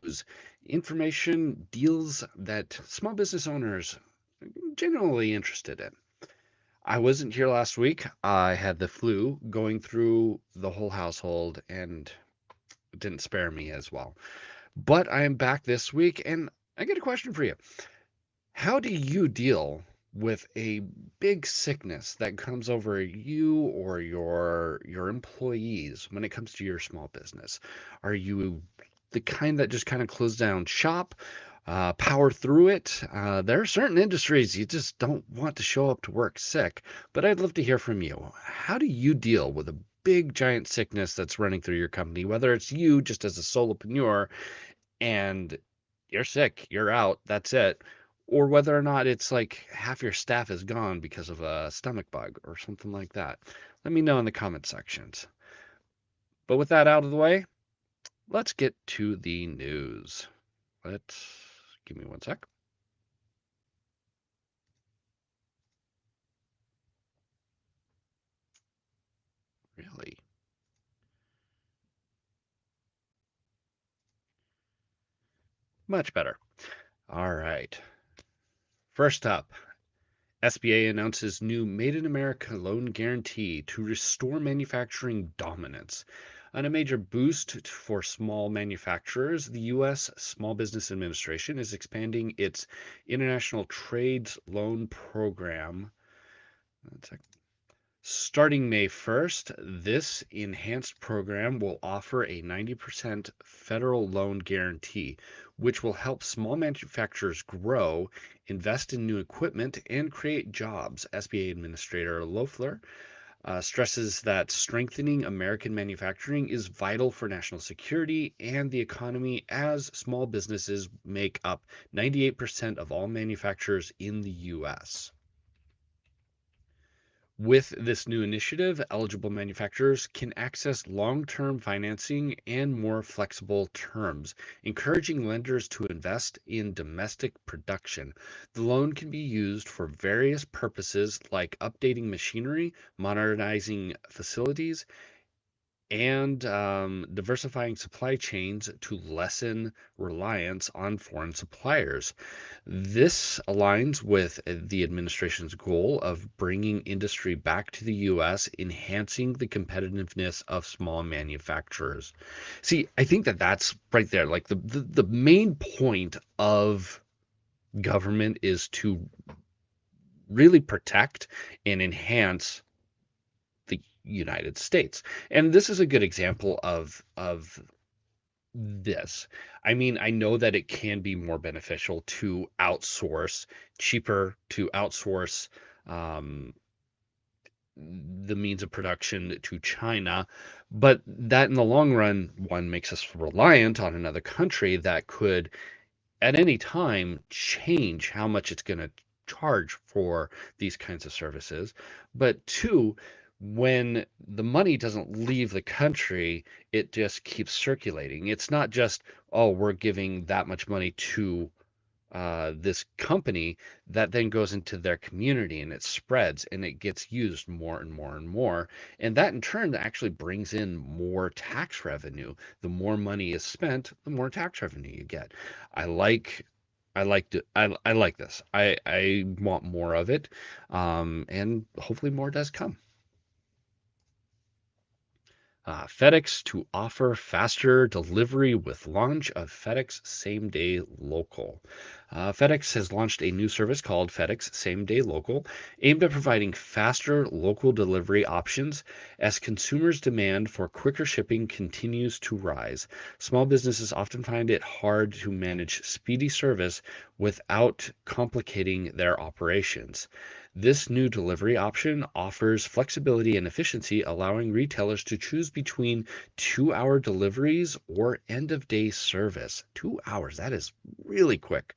news, information, deals that small business owners are generally interested in. I wasn't here last week. I had the flu going through the whole household and it didn't spare me as well. But I am back this week and I got a question for you. How do you deal with a big sickness that comes over you or your employees when it comes to your small business? Are you the kind that just kind of close down shop, power through it? There are certain industries you just don't want to show up to work sick, but I'd love to hear from you. How do you deal with a big giant sickness that's running through your company, whether it's you just as a solopreneur and you're sick, you're out, that's it. Or whether or not it's like half your staff is gone because of a stomach bug or something like that. Let me know in the comment sections. But with that out of the way, let's get to the news. Let's give me one sec. Really? Much better. All right. First up, SBA announces new Made in America loan guarantee to restore manufacturing dominance. On a major boost for small manufacturers, the U.S. Small Business Administration is expanding its International Trades Loan Program. Starting May 1st, this enhanced program will offer a 90% federal loan guarantee, which will help small manufacturers grow, invest in new equipment, and create jobs. SBA Administrator Loeffler stresses that strengthening American manufacturing is vital for national security and the economy, as small businesses make up 98% of all manufacturers in the U.S. With this new initiative, eligible manufacturers can access long-term financing and more flexible terms, encouraging lenders to invest in domestic production. The loan can be used for various purposes like updating machinery, modernizing facilities, and diversifying supply chains to lessen reliance on foreign suppliers. This aligns with the administration's goal of bringing industry back to the U.S., enhancing the competitiveness of small manufacturers. See, I think that that's right there. Like the main point of government is to really protect and enhance the United States. And this is a good example of this. I mean, I know that it can be more beneficial to outsource, cheaper to outsource um, the means of production to China, but that in the long run, one makes us reliant on another country that could at any time change how much it's going to charge for these kinds of services. But two, when the money doesn't leave the country, it just keeps circulating. It's not just, oh, we're giving that much money to this company that then goes into their community and it spreads and it gets used more and more and more. And that in turn actually brings in more tax revenue. The more money is spent, the more tax revenue you get. I like I like this. I want more of it. And hopefully more does come. FedEx to offer faster delivery with launch of FedEx Same Day Local. FedEx has launched a new service called FedEx Same Day Local, aimed at providing faster local delivery options as consumers' demand for quicker shipping continues to rise. Small businesses often find it hard to manage speedy service without complicating their operations. This new delivery option offers flexibility and efficiency, allowing retailers to choose between 2-hour deliveries or end of day service. 2 hours, that is really quick.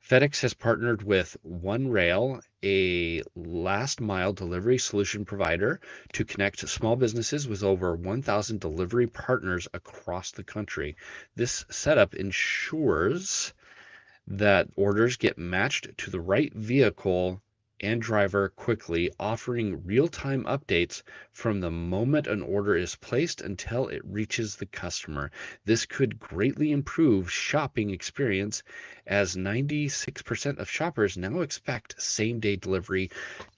FedEx has partnered with OneRail, a last mile delivery solution provider, to connect small businesses with over 1,000 delivery partners across the country. This setup ensures that orders get matched to the right vehicle and driver quickly, offering real-time updates from the moment an order is placed until it reaches the customer. This could greatly improve shopping experience as 96% of shoppers now expect same-day delivery.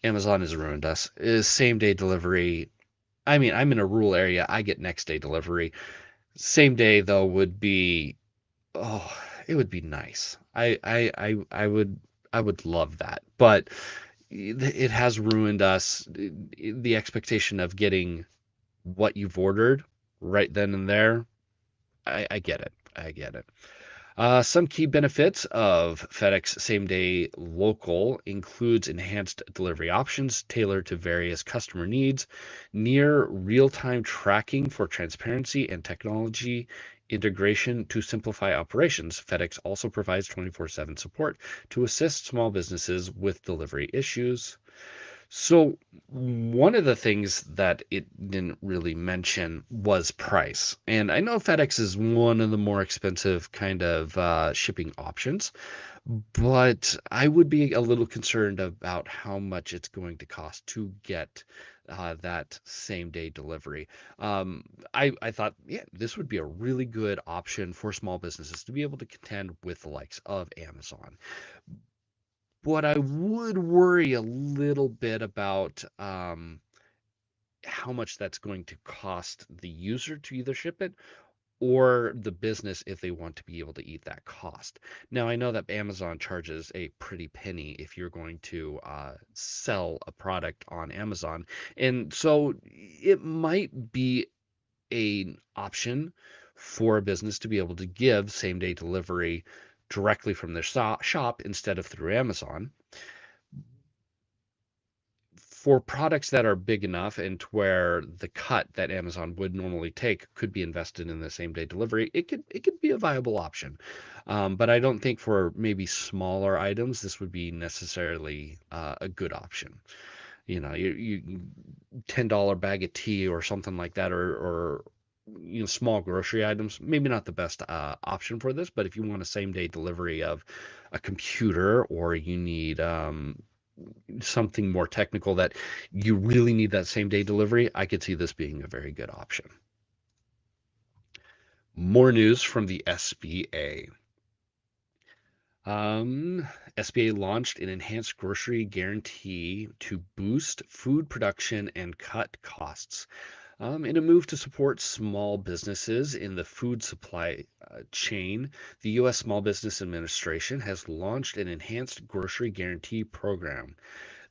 Amazon has ruined us. Is same-day delivery. I mean, I'm in a rural area. I get next day delivery. Same day though would be, oh, it would be nice. I would love that. But it has ruined us. The expectation of getting what you've ordered right then and there. I get it. I get it. Some key benefits of FedEx Same Day Local includes enhanced delivery options tailored to various customer needs, near real-time tracking for transparency and technology integration to simplify operations. FedEx also provides 24/7 support to assist small businesses with delivery issues. So, one of the things that it didn't really mention was price. And I know FedEx is one of the more expensive kind of shipping options, but I would be a little concerned about how much it's going to cost to get that same day delivery. Um, I thought, yeah, this would be a really good option for small businesses to be able to contend with the likes of Amazon. What I would worry a little bit about, how much that's going to cost the user to either ship it or the business if they want to be able to eat that cost. Now, I know that Amazon charges a pretty penny if you're going to sell a product on Amazon. And so it might be an option for a business to be able to give same day delivery directly from their shop instead of through Amazon. For products that are big enough and to where the cut that Amazon would normally take could be invested in the same day delivery, it could be a viable option. But I don't think for maybe smaller items this would be necessarily a good option. You $10 bag of tea or something like that, or small grocery items, maybe not the best option for this. But if you want a same day delivery of a computer, or you need something more technical that you really need that same day delivery, I could see this being a very good option. More news from the SBA. SBA launched an enhanced grocery guarantee to boost food production and cut costs. In a move to support small businesses in the food supply chain, the U.S. Small Business Administration has launched an enhanced grocery guarantee program.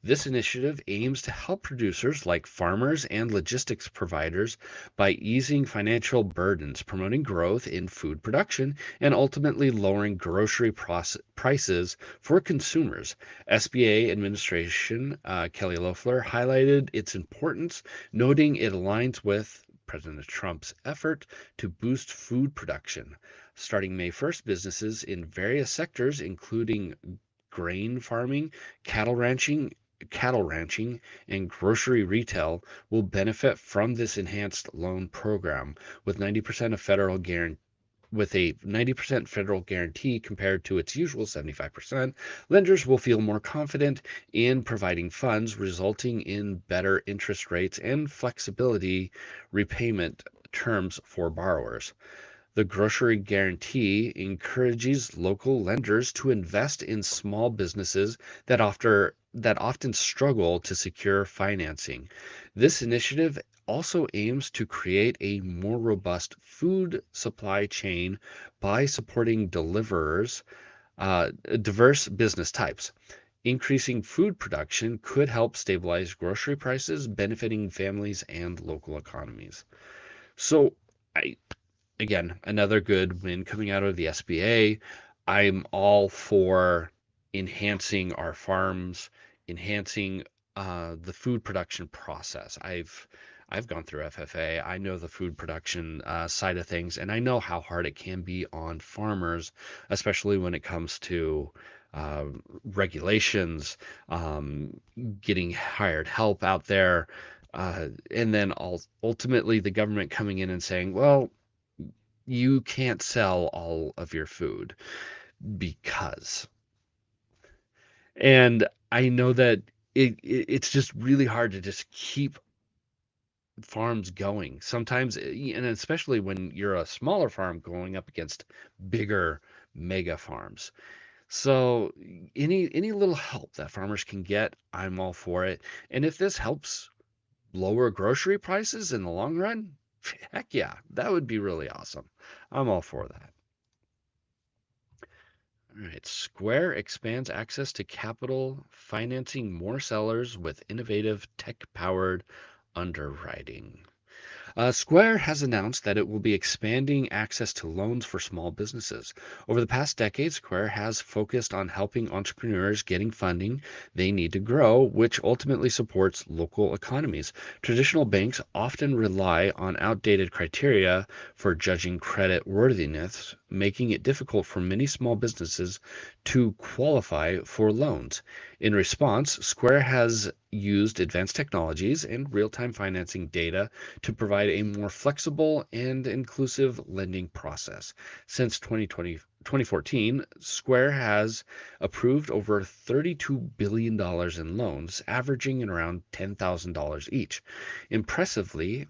This initiative aims to help producers like farmers and logistics providers by easing financial burdens, promoting growth in food production, and ultimately lowering grocery prices for consumers. SBA administration Kelly Loeffler highlighted its importance, noting it aligns with President Trump's effort to boost food production. Starting May 1st, businesses in various sectors, including grain farming, cattle ranching, and grocery retail will benefit from this enhanced loan program with 90% of federal guarantee with a 90% federal guarantee compared to its usual 75%, lenders will feel more confident in providing funds, resulting in better interest rates and flexibility repayment terms for borrowers. The grocery guarantee encourages local lenders to invest in small businesses that often struggle to secure financing. This initiative also aims to create a more robust food supply chain by supporting diverse business types. Increasing food production could help stabilize grocery prices, benefiting families and local economies. So, I again, another good win coming out of the SBA. I'm all for enhancing our farms, enhancing the food production process. I've gone through FFA. I know the food production side of things, and I know how hard it can be on farmers, especially when it comes to uh, regulations, um, getting hired help out there, and then ultimately the government coming in and saying, well, you can't sell all of your food because. And I know that it's just really hard to just keep farms going. Sometimes, and especially when you're a smaller farm going up against bigger mega farms. So any little help that farmers can get, I'm all for it. And if this helps lower grocery prices in the long run, heck yeah, that would be really awesome. I'm all for that. All right, Square expands access to capital, financing more sellers with innovative tech-powered underwriting. Square has announced that it will be expanding access to loans for small businesses. Over the past decade, Square has focused on helping entrepreneurs getting funding they need to grow, which ultimately supports local economies. Traditional banks often rely on outdated criteria for judging credit worthiness, making it difficult for many small businesses to qualify for loans. In response, Square has used advanced technologies and real time financing data to provide a more flexible and inclusive lending process. Since 2014, Square has approved over $32 billion in loans, averaging at around $10,000 each. Impressively,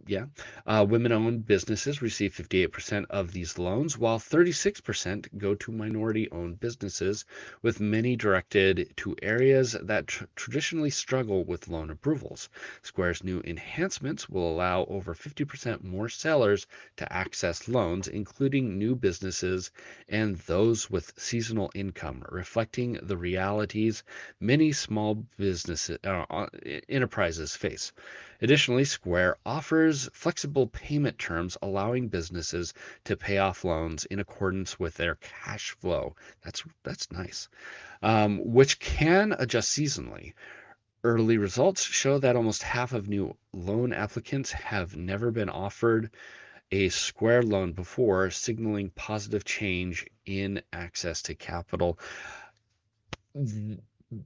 yeah, women-owned businesses receive 58% of these loans, while 36% go to minority-owned businesses, with many directed to areas that traditionally struggle with loan approvals. Square's new enhancements will allow over 50% more sellers to access loans, including new businesses and those with seasonal income, reflecting the realities many small businesses enterprises face. Additionally, Square offers flexible payment terms, allowing businesses to pay off loans in accordance with their cash flow. That's nice, which can adjust seasonally. Early results show that almost half of new loan applicants have never been offered a Square loan before, signaling positive change in access to capital.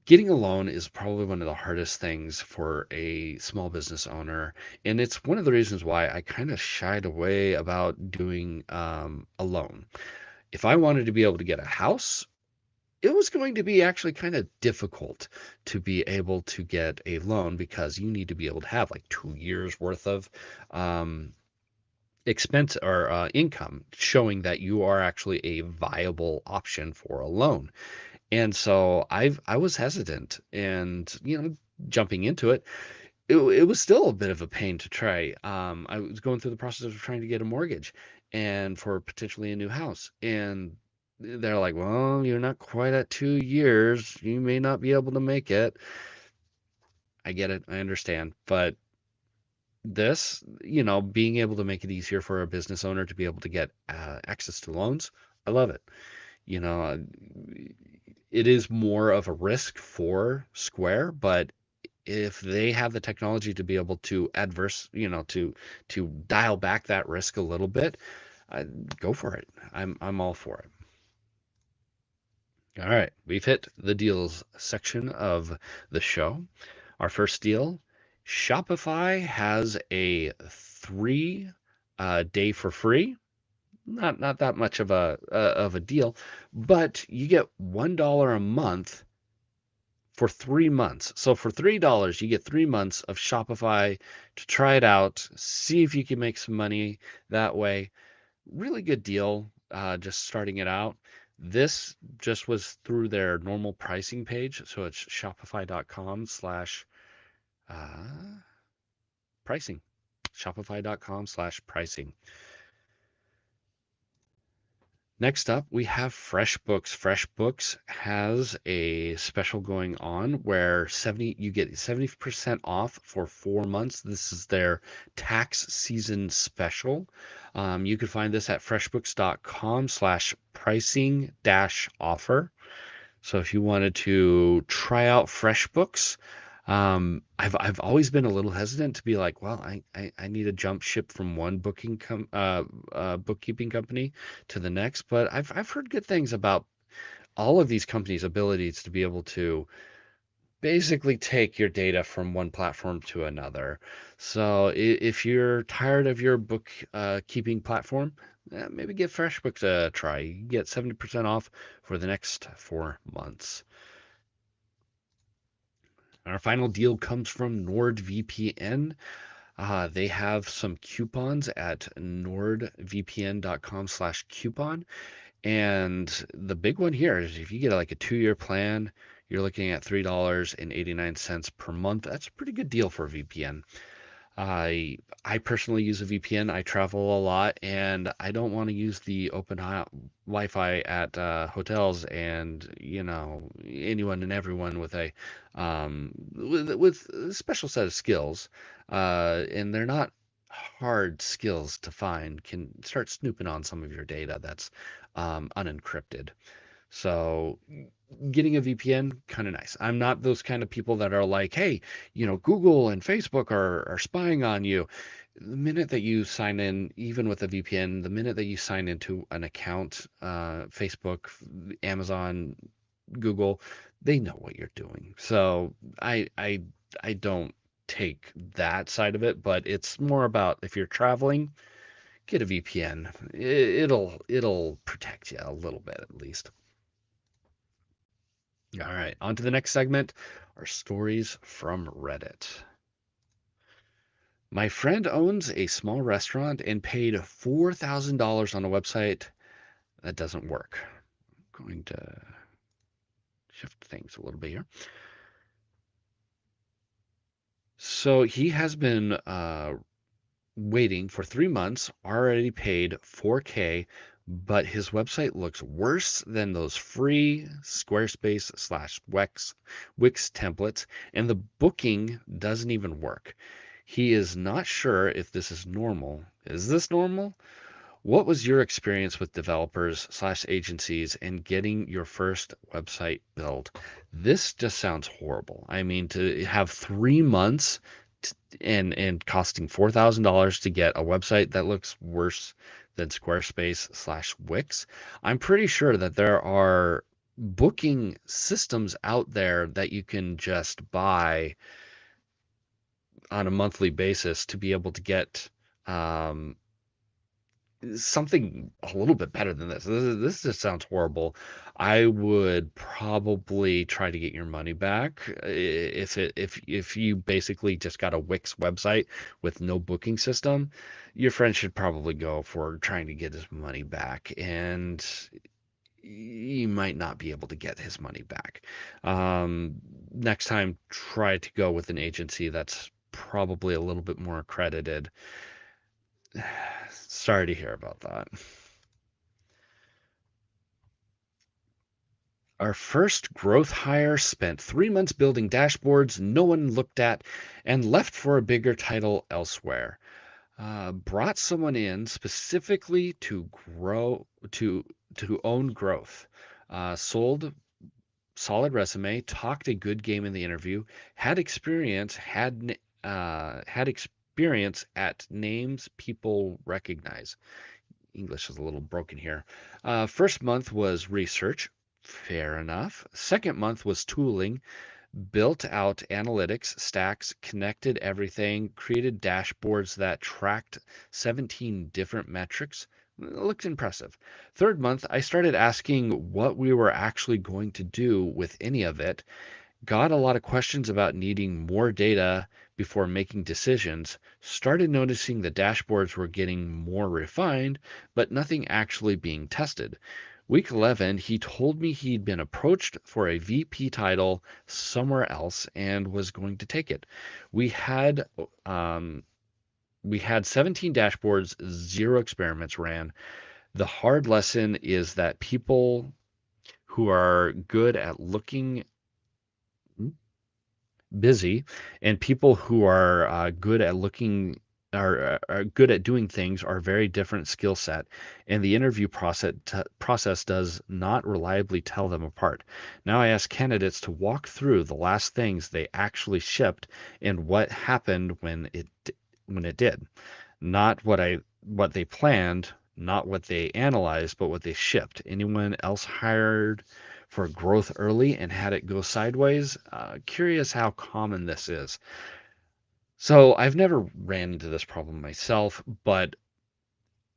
Getting a loan is probably one of the hardest things for a small business owner, and it's one of the reasons why I kind of shied away about doing a loan. If I wanted to be able to get a house, it was going to be actually kind of difficult to be able to get a loan because you need to be able to have like 2 years worth of um, expense or income showing that you are actually a viable option for a loan. And so I was hesitant and, jumping into it, it was still a bit of a pain to try. I was going through the process of trying to get a mortgage and for potentially a new house. And they're like, well, you're not quite at 2 years. You may not be able to make it. I get it. I understand. But this, being able to make it easier for a business owner to be able to get access to loans, I love it. You know, uh, it is more of a risk for Square, but if they have the technology to be able to to dial back that risk a little bit, I, go for it. I'm all for it. All right, we've hit the deals section of the show. Our first deal, Shopify has a 3 day for free. Not that much of a deal, but you get $1 a month for 3 months. So for $3, you get 3 months of Shopify to try it out, see if you can make some money that way. Really good deal, just starting it out. This just was through their normal pricing page. So it's shopify.com slash uh, pricing. Shopify.com slash pricing. Next up, we have FreshBooks. FreshBooks has a special going on where you get 70% off for 4 months. This is their tax season special. You can find this at freshbooks.com slash pricing dash offer. So if you wanted to try out FreshBooks, I've always been a little hesitant to be like, well, I need to jump ship from one bookkeeping company to the next, but I've heard good things about all of these companies' abilities to be able to basically take your data from one platform to another. So if you're tired of your bookkeeping platform, maybe give FreshBooks a try. You can get 70% off for the next 4 months. Our final deal comes from NordVPN. They have some coupons at nordvpn.com/coupon. And the big one here is if you get like a 2-year plan, you're looking at $3.89 per month. That's a pretty good deal for a VPN. I personally use a VPN. I travel a lot, and I don't want to use the open Wi-Fi at hotels and anyone and everyone with with a special set of skills, and they're not hard skills to find. Can start snooping on some of your data that's unencrypted. So getting a VPN, kind of nice. I'm not those kind of people that are like, hey, Google and Facebook are spying on you. The minute that you sign in, even with a VPN, the minute that you sign into an account, Facebook, Amazon, Google, they know what you're doing. So I don't take that side of it, but it's more about if you're traveling, get a VPN. It'll protect you a little bit at least. All right, on to the next segment, our stories from Reddit. My friend owns a small restaurant and paid $4,000 on a website that doesn't work. I'm going to shift things a little bit here. So he has been waiting for 3 months, already paid $4K, but his website looks worse than those free Squarespace slash Wix templates, and the booking doesn't even work. He is not sure if this is normal. Is this normal? What was your experience with developers slash agencies and getting your first website built? This just sounds horrible. I mean, to have 3 months and costing $4,000 to get a website that looks worse than Squarespace slash Wix. I'm pretty sure that there are booking systems out there that you can just buy on a monthly basis to be able to get um, something a little bit better than this. This just sounds horrible. I would probably try to get your money back if you basically just got a Wix website with no booking system. Your friend should probably go for trying to get his money back, and you might not be able to get his money back. Next time, try to go with an agency that's probably a little bit more accredited. Sorry to hear about that. Our first growth hire spent 3 months building dashboards no one looked at and left for a bigger title elsewhere. Brought someone in specifically to grow to own growth. Sold solid resume, talked a good game in the interview, had experience at names people recognize. English is a little broken here. First month was research. Fair enough. Second month was tooling, built out analytics stacks, connected everything, created dashboards that tracked 17 different metrics. It looked impressive. Third month, I started asking what we were actually going to do with any of it. Got a lot of questions about needing more data before making decisions. Started noticing the dashboards were getting more refined, but nothing actually being tested. Week 11, he told me he'd been approached for a VP title somewhere else and was going to take it. We had um, we had 17 dashboards, 0 experiments ran. The hard lesson is that people who are good at looking busy and people who are good at looking are good at doing things are very different skill set, and the interview process does not reliably tell them apart. Now I ask candidates to walk through the last things they actually shipped and what happened when it did. Not what they planned, not what they analyzed, but what they shipped. Anyone else hired for growth early and had it go sideways? Curious how common this is. So I've never ran into this problem myself, but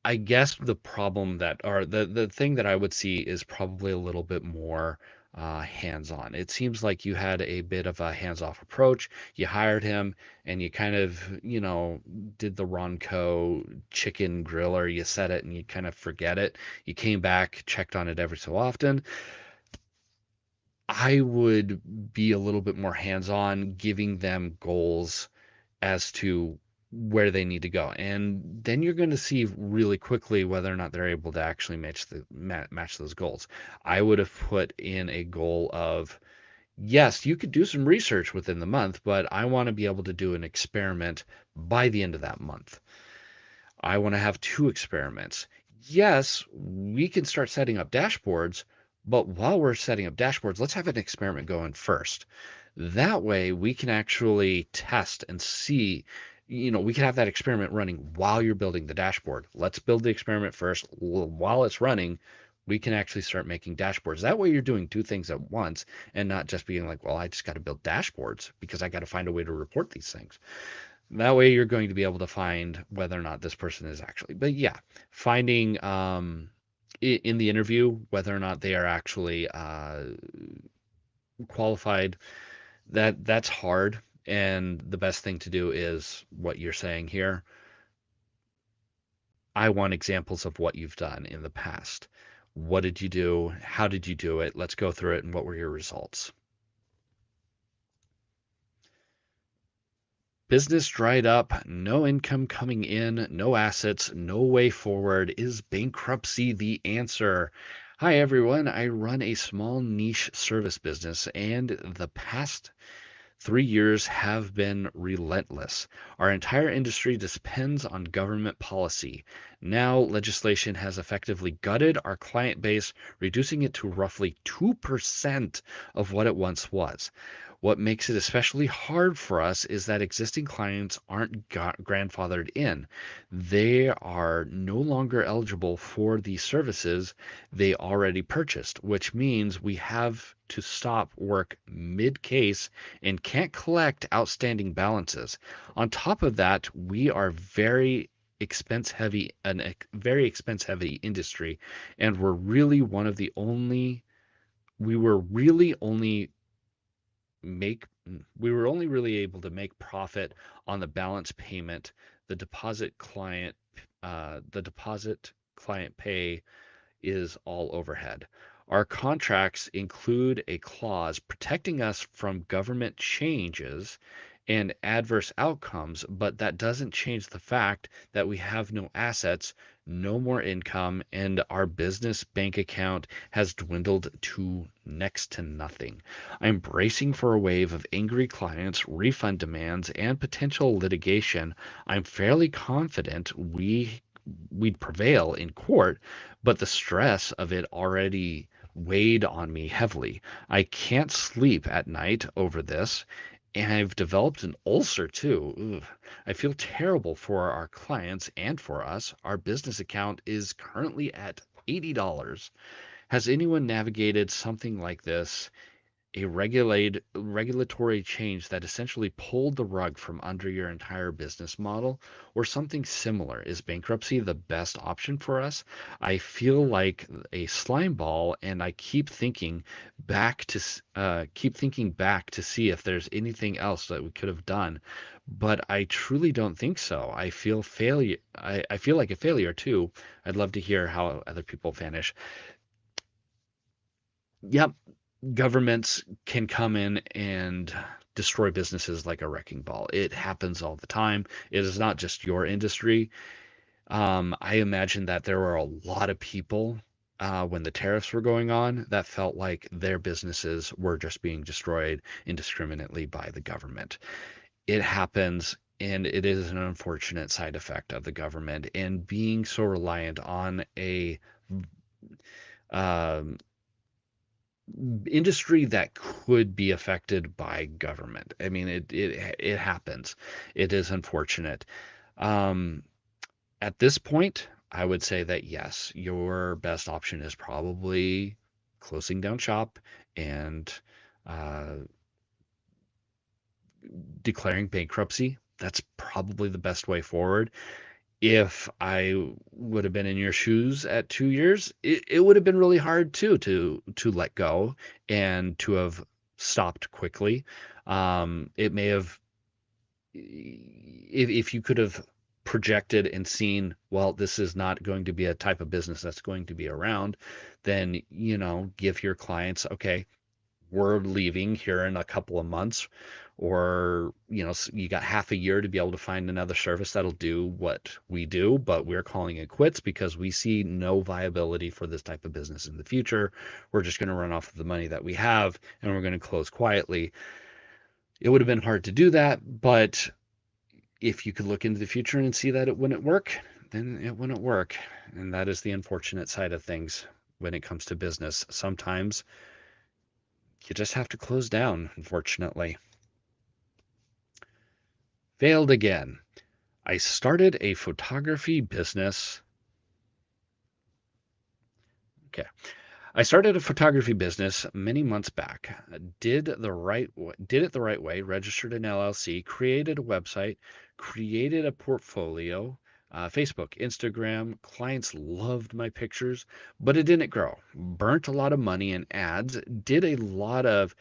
I guess the problem that or the thing that I would see is probably a little bit more hands-on. It seems like you had a bit of a hands-off approach. You hired him and you kind of, did the Ronco chicken griller. You set it and you kind of forget it. You came back, checked on it every so often. I would be a little bit more hands-on, giving them goals as to where they need to go. And then you're going to see really quickly whether or not they're able to actually match those goals. I would have put in a goal of, yes, you could do some research within the month, but I want to be able to do an experiment by the end of that month. I want to have 2 experiments. Yes, we can start setting up dashboards, but while we're setting up dashboards, let's have an experiment going first. That way we can actually test and see, we can have that experiment running while you're building the dashboard. Let's build the experiment first. While it's running, we can actually start making dashboards. That way you're doing 2 things at once and not just being like, well, I just got to build dashboards because I got to find a way to report these things. That way you're going to be able to find whether or not this person is actually, but yeah, finding in the interview whether or not they are actually qualified, that's hard. And the best thing to do is what you're saying here. I want examples of what you've done in the past. What did you do? How did you do it? Let's go through it. And what were your results? Business dried up, no income coming in, no assets, no way forward. Is bankruptcy the answer? Hi, everyone. I run a small niche service business, and the past 3 years have been relentless. Our entire industry depends on government policy. Now, legislation has effectively gutted our client base, reducing it to roughly 2% of what it once was. What makes it especially hard for us is that existing clients aren't grandfathered in. They are no longer eligible for the services they already purchased, which means we have to stop work mid case and can't collect outstanding balances. On top of that, we are very expense heavy industry, and we were really only make we were only really able to make profit on the balance payment. The deposit client pay is all overhead. Our contracts include a clause protecting us from government changes and adverse outcomes, but that doesn't change the fact that we have no assets, no more income, and our business bank account has dwindled to next to nothing. I'm bracing for a wave of angry clients, refund demands, and potential litigation. I'm fairly confident we'd prevail in court, but the stress of it already weighed on me heavily. I can't sleep at night over this, and I've developed an ulcer too. Ugh. I feel terrible for our clients and for us. Our business account is currently at $80. Has anyone navigated something like this? A regulatory change that essentially pulled the rug from under your entire business model, or something similar? Is bankruptcy the best option for us? I feel like a slime ball, and I keep thinking back to see if there's anything else that we could have done, but I truly don't think so. I feel failure. I feel like a failure too. I'd love to hear how other people vanish. Yep, governments can come in and destroy businesses like a wrecking ball. It happens all the time. It is not just your industry. I imagine that there were a lot of people when the tariffs were going on that felt like their businesses were just being destroyed indiscriminately by the government. It happens. And it is an unfortunate side effect of the government and being so reliant on a um, industry that could be affected by government. I mean, it happens. It is unfortunate. Um, at this point, I would say that yes, your best option is probably closing down shop and uh, declaring bankruptcy. That's probably the best way forward. If I would have been in your shoes at 2 years, it would have been really hard too to let go and to have stopped quickly. It may have, if you could have projected and seen, well, this is not going to be a type of business that's going to be around, then, give your clients, okay, we're leaving here in a couple of months, or you got half a year to be able to find another service that'll do what we do, but we're calling it quits because we see no viability for this type of business in the future. We're just going to run off of the money that we have, and we're going to close quietly. It would have been hard to do that, but if you could look into the future and see that it wouldn't work, then it wouldn't work. And that is the unfortunate side of things when it comes to business. Sometimes you just have to close down, unfortunately. Failed again. I started a photography business. Okay. I started a photography business many months back. Did it the right way, registered an LLC, created a website, created a portfolio, Facebook, Instagram. Clients loved my pictures, but it didn't grow. Burnt a lot of money in ads, did a lot of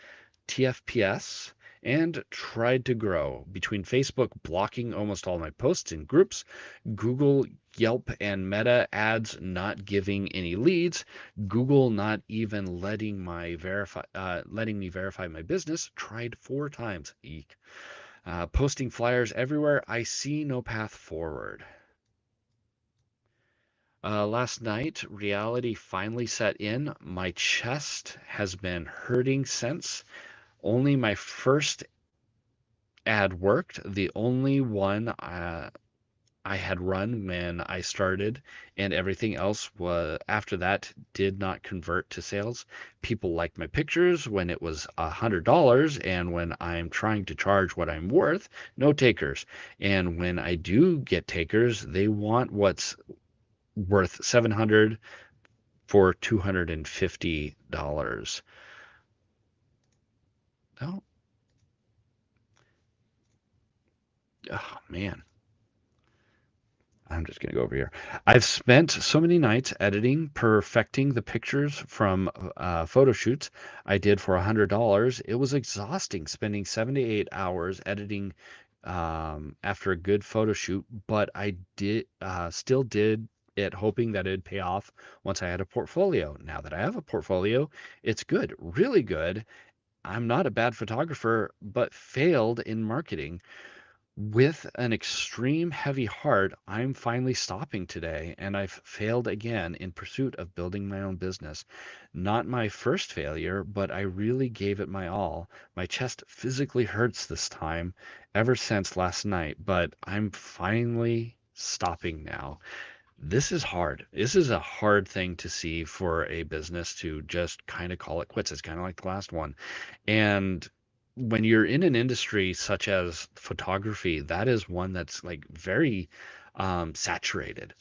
TFPS, and tried to grow between Facebook blocking almost all my posts in groups, Google, Yelp, and Meta ads not giving any leads, Google not even letting me verify my business. Tried 4 times. Eek. Posting flyers everywhere. I see no path forward. Last night, reality finally set in. My chest has been hurting since. Only my first ad worked, the only one I had run when I started, and everything else was after that did not convert to sales. People liked my pictures when it was $100, and when I'm trying to charge what I'm worth, no takers. And when I do get takers, they want what's worth 700 for $250. Oh, oh man. I'm just going to go over here. I've spent so many nights editing, perfecting the pictures from photo shoots I did for $100. It was exhausting spending 7 to 8 hours editing after a good photo shoot, but I did still did it hoping that it'd pay off once I had a portfolio. Now that I have a portfolio, it's good, really good. I'm not a bad photographer, but failed in marketing. With an extreme heavy heart, I'm finally stopping today, and I've failed again in pursuit of building my own business. Not my first failure, but I really gave it my all. My chest physically hurts this time ever since last night, but I'm finally stopping now. This is hard. This is a hard thing to see for a business to just kind of call it quits. It's kind of like the last one. And when you're in an industry such as photography, that is one that's like very saturated.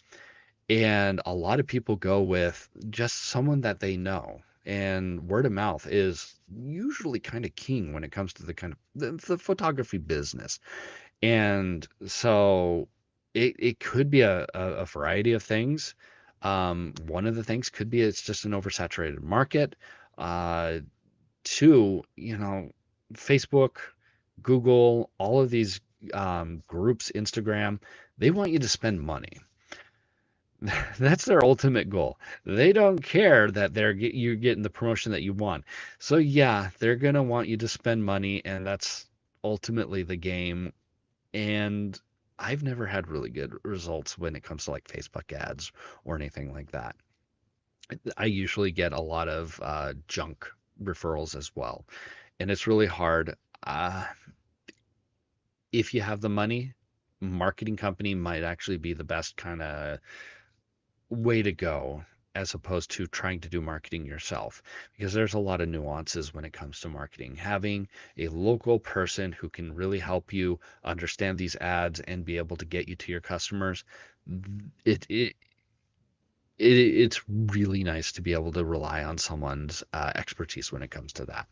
And a lot of people go with just someone that they know. And word of mouth is usually kind of king when it comes to the kind of the photography business. And so it could be a variety of things. One of the things could be it's just an oversaturated market. Uh, Two, Facebook, Google, all of these groups, Instagram, they want you to spend money. That's their ultimate goal. They don't care that you're getting the promotion that you want. So yeah, they're gonna want you to spend money, and that's ultimately the game. And I've never had really good results when it comes to like Facebook ads or anything like that. I usually get a lot of junk referrals as well, and it's really hard. Uh, if you have the money, marketing company might actually be the best kind of way to go as opposed to trying to do marketing yourself, because there's a lot of nuances when it comes to marketing. Having a local person who can really help you understand these ads and be able to get you to your customers, it, it it's really nice to be able to rely on someone's expertise when it comes to that.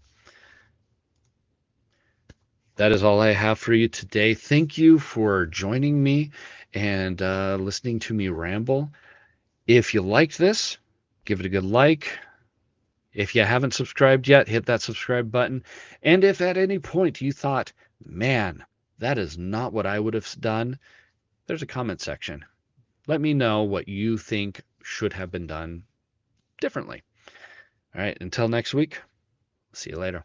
That is all I have for you today. Thank you for joining me and listening to me ramble. If you liked this, give it a good like. If you haven't subscribed yet, hit that subscribe button. And if at any point you thought, man, that is not what I would have done, there's a comment section. Let me know what you think should have been done differently. All right, until next week, see you later.